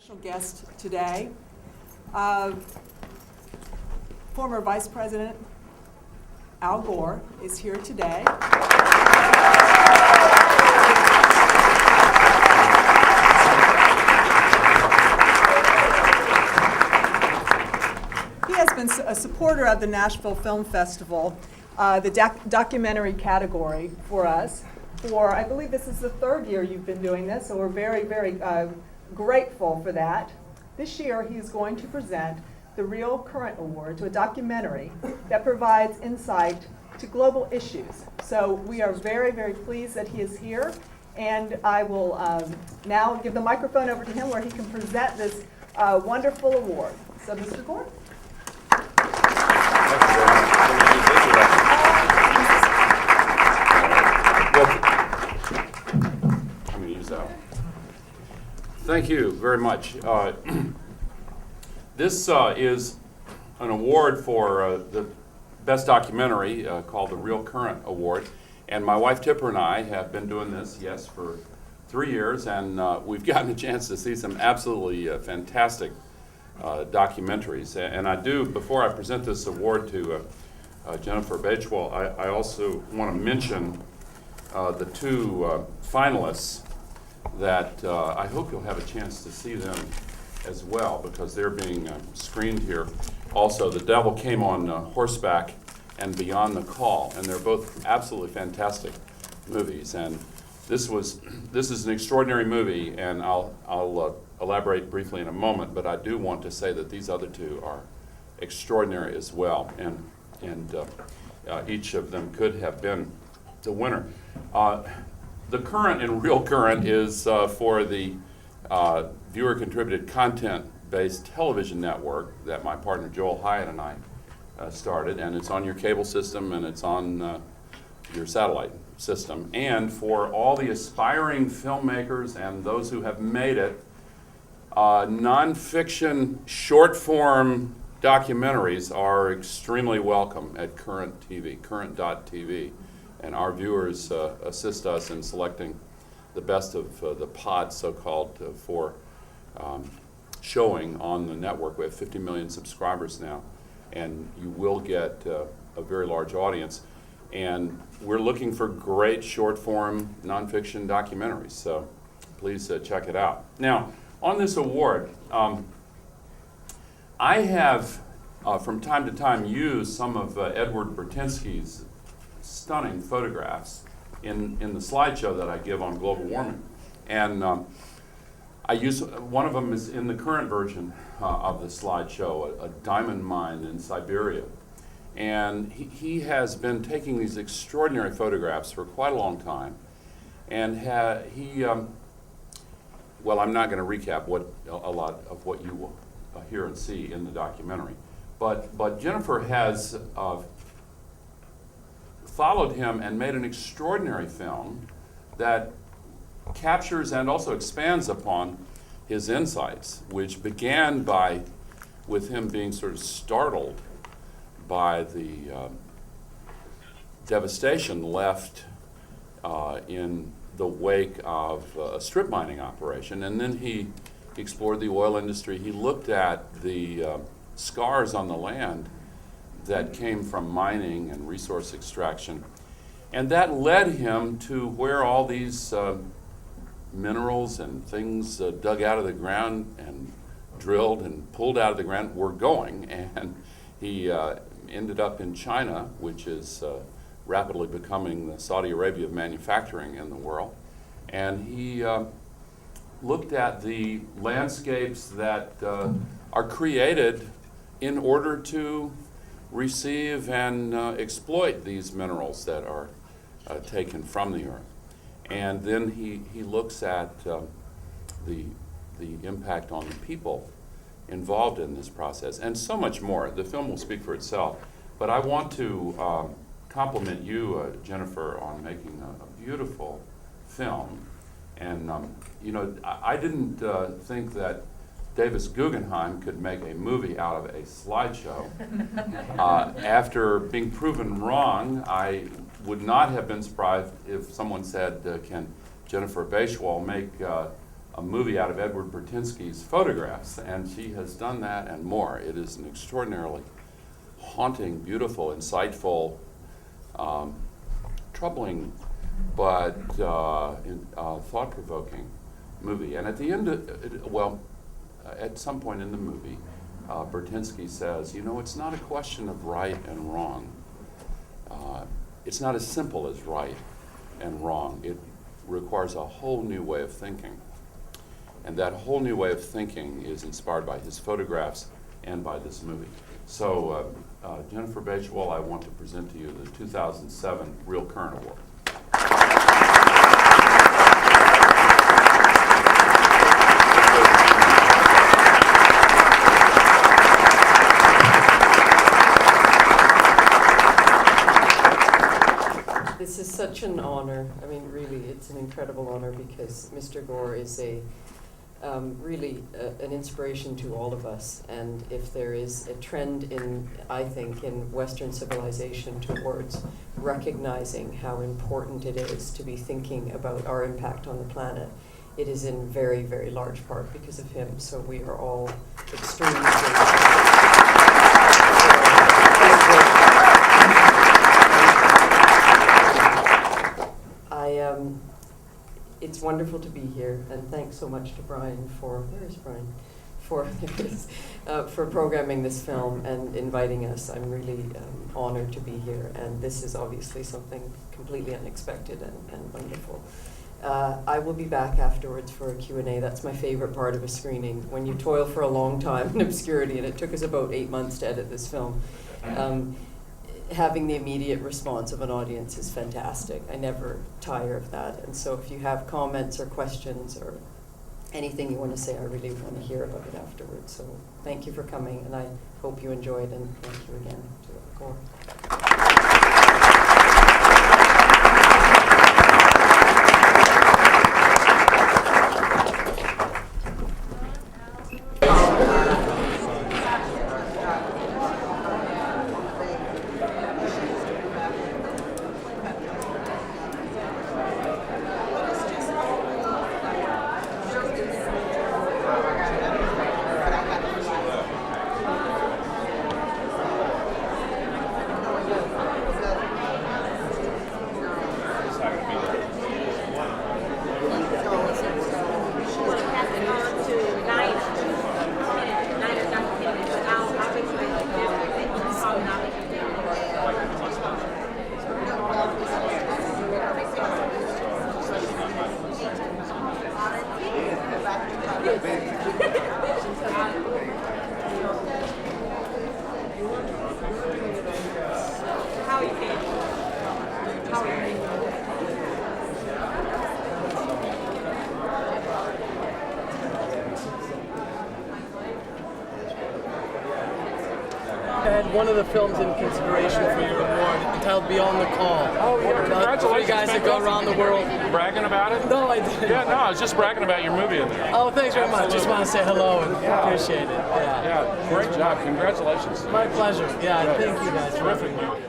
special guest today, former Vice President Al Gore is here today. He has been a supporter of the Nashville Film Festival, the documentary category for us. I believe this is the third year you've been doing this, so we're very, very grateful for that. This year he is going to present the Real Current Award to a documentary that provides insight to global issues. So we are very, very pleased that he is here, and I will now give the microphone over to him where he can present this wonderful award. So Mr. Gore? Thank you very much. This is an award for the best documentary called the Real Current Award. And my wife Tipper and I have been doing this, yes, for 3 years. And we've gotten a chance to see some absolutely fantastic documentaries. And I do, before I present this award to Jennifer Bachwell, I also want to mention the two finalists that I hope you'll have a chance to see them as well, because they're being screened here. Also, The Devil Came on Horseback and Beyond the Call, and they're both absolutely fantastic movies. And this is an extraordinary movie, and I'll elaborate briefly in a moment. But I do want to say that these other two are extraordinary as well, and each of them could have been the winner. The Current and Real Current is for the viewer-contributed content-based television network that my partner Joel Hyatt and I started, and it's on your cable system and it's on your satellite system. And for all the aspiring filmmakers and those who have made it, nonfiction short-form documentaries are extremely welcome at Current TV, current.tv. And our viewers assist us in selecting the best of the pods, so-called, for showing on the network. We have 50 million subscribers now, and you will get a very large audience. And we're looking for great short-form nonfiction documentaries, so please check it out. Now, on this award, I have, from time to time, used some of Edward Burtynsky's stunning photographs in the slideshow that I give on global warming. And I use, one of them is in the current version of the slideshow, a diamond mine in Siberia. And he has been taking these extraordinary photographs for quite a long time. And well, I'm not going to recap a lot of what you will hear and see in the documentary. But Jennifer has followed him and made an extraordinary film that captures and also expands upon his insights, which began with him being sort of startled by the devastation left in the wake of a strip mining operation. And then he explored the oil industry. He looked at the scars on the land that came from mining and resource extraction. And that led him to where all these minerals and things dug out of the ground and drilled and pulled out of the ground were going. And he ended up in China, which is rapidly becoming the Saudi Arabia of manufacturing in the world. And he looked at the landscapes that are created in order to receive and exploit these minerals that are taken from the earth. And then he looks at the impact on the people involved in this process, and so much more. The film will speak for itself. But I want to compliment you, Jennifer, on making a beautiful film. And you know, I didn't think that Davis Guggenheim could make a movie out of a slideshow. After being proven wrong, I would not have been surprised if someone said, can Jennifer Bachwell make a movie out of Edward Bertinsky's photographs, and she has done that and more. It is an extraordinarily haunting, beautiful, insightful, troubling, but thought-provoking movie. And at the end, at some point in the movie, Bertinsky says, you know, it's not a question of right and wrong. It's not as simple as right and wrong. It requires a whole new way of thinking. And that whole new way of thinking is inspired by his photographs and by this movie. So, Jennifer Bagewell, I want to present to you the 2007 Real Current Award. This is such an honor. I mean, really, it's an incredible honor because Mr. Gore is really an inspiration to all of us. And if there is a trend I think, in Western civilization towards recognizing how important it is to be thinking about our impact on the planet, it is in very, very large part because of him. So we are all extremely grateful. It's wonderful to be here, and thanks so much to Brian for programming this film and inviting us. I'm really honored to be here, and this is obviously something completely unexpected and wonderful. I will be back afterwards for a Q&A. That's my favorite part of a screening, when you toil for a long time in obscurity, and it took us about 8 months to edit this film. Having the immediate response of an audience is fantastic. I never tire of that. And so if you have comments or questions or anything you want to say, I really want to hear about it afterwards. So thank you for coming, and I hope you enjoyed, and thank you again to Gore. Had one of the films in consideration for your award entitled Beyond the Call. Oh, yeah, congratulations. You guys that go around the world. Bragging about it? No, I didn't. Yeah, no, I was just bragging about your movie in there. Oh, thanks very much. Just want to say hello and appreciate it. Yeah, great job. Congratulations. My pleasure. Yeah, thank you guys. Terrific movie.